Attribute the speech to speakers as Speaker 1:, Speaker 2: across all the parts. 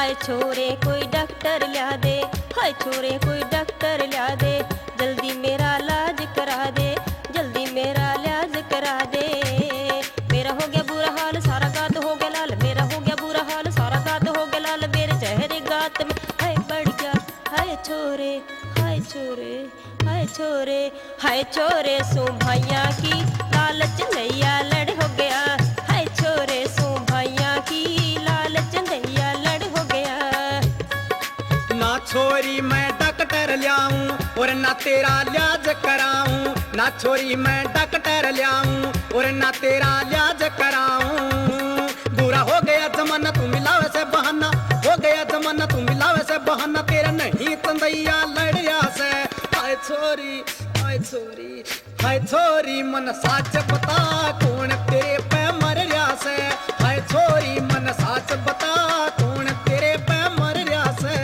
Speaker 1: हाय छोरे कोई डॉक्टर ला दे, हाय छोरे कोई डॉक्टर ला दे, जल्दी मेरा इलाज करा दे, जल्दी मेरा इलाज करा दे। मेरा हो गया बुरा हाल सारा गात हो गया लाल, मेरा हो गया बुरा हाल सारा गात हो गया लाल, मेरे चेहरे गात में हाय बढ़ गया। हाय छोरे हाय छोरे हाय छोरे हाय छोरे सो भैया की लालच नैया लड़ हो गया, हाय छोरे सो भैया की लालच नैया लड़ हो गया।
Speaker 2: ना छोरी मैं डॉक्टर ल्याऊं और ना तेरा इलाज कराऊं, ना छोरी मैं डॉक्टर ल्याऊं और ना तेरा इलाज कराऊं। बुरा हो गया जमाना तू मिलावे से बहाना, हो गया जमाना तू मिलावे से बहाना, तेरा नहीं तंदैया लड़िया से। हाय छोरी हाय छोरी हाय छोरी मन साच बता कौन तेरे पे मर रहा से, हाय छोरी मन साच बता कौन तेरे पे मर रहा से।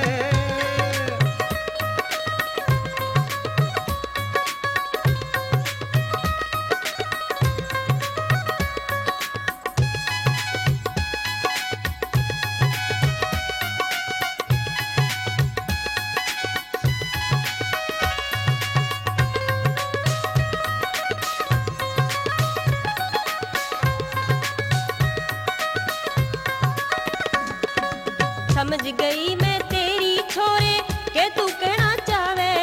Speaker 1: समझ गई मैं तेरी छोरे के तू कहना चावे,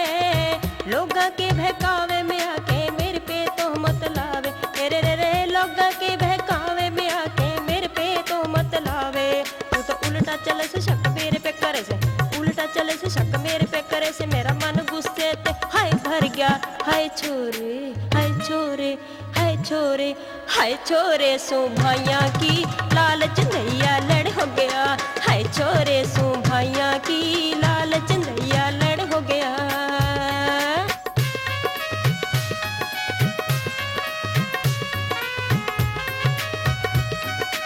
Speaker 1: लोगा के बहकावे में आके मेरे पे तो मत लावे, रे रे रे लोगा के बहकावे में आके मेरे पे तो मत लावे। तू तो उल्टा चले से शक मेरे पे करे से, उल्टा चले से शक मेरे पे करे से, मेरा मन गुस्से ते हाय भर गया। हाय छोरे हाय छोरे हाय छोरे हाय छोरे सो भैया की लालच नैया लड़ हो गया, हाय छोरे सो भैया की लालच नैया लड़ हो गया।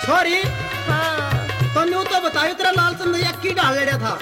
Speaker 2: छोरी
Speaker 1: हाँ
Speaker 2: तन्नू तो बतायो तेरा लाल चंदैया की डाल लड़िया था।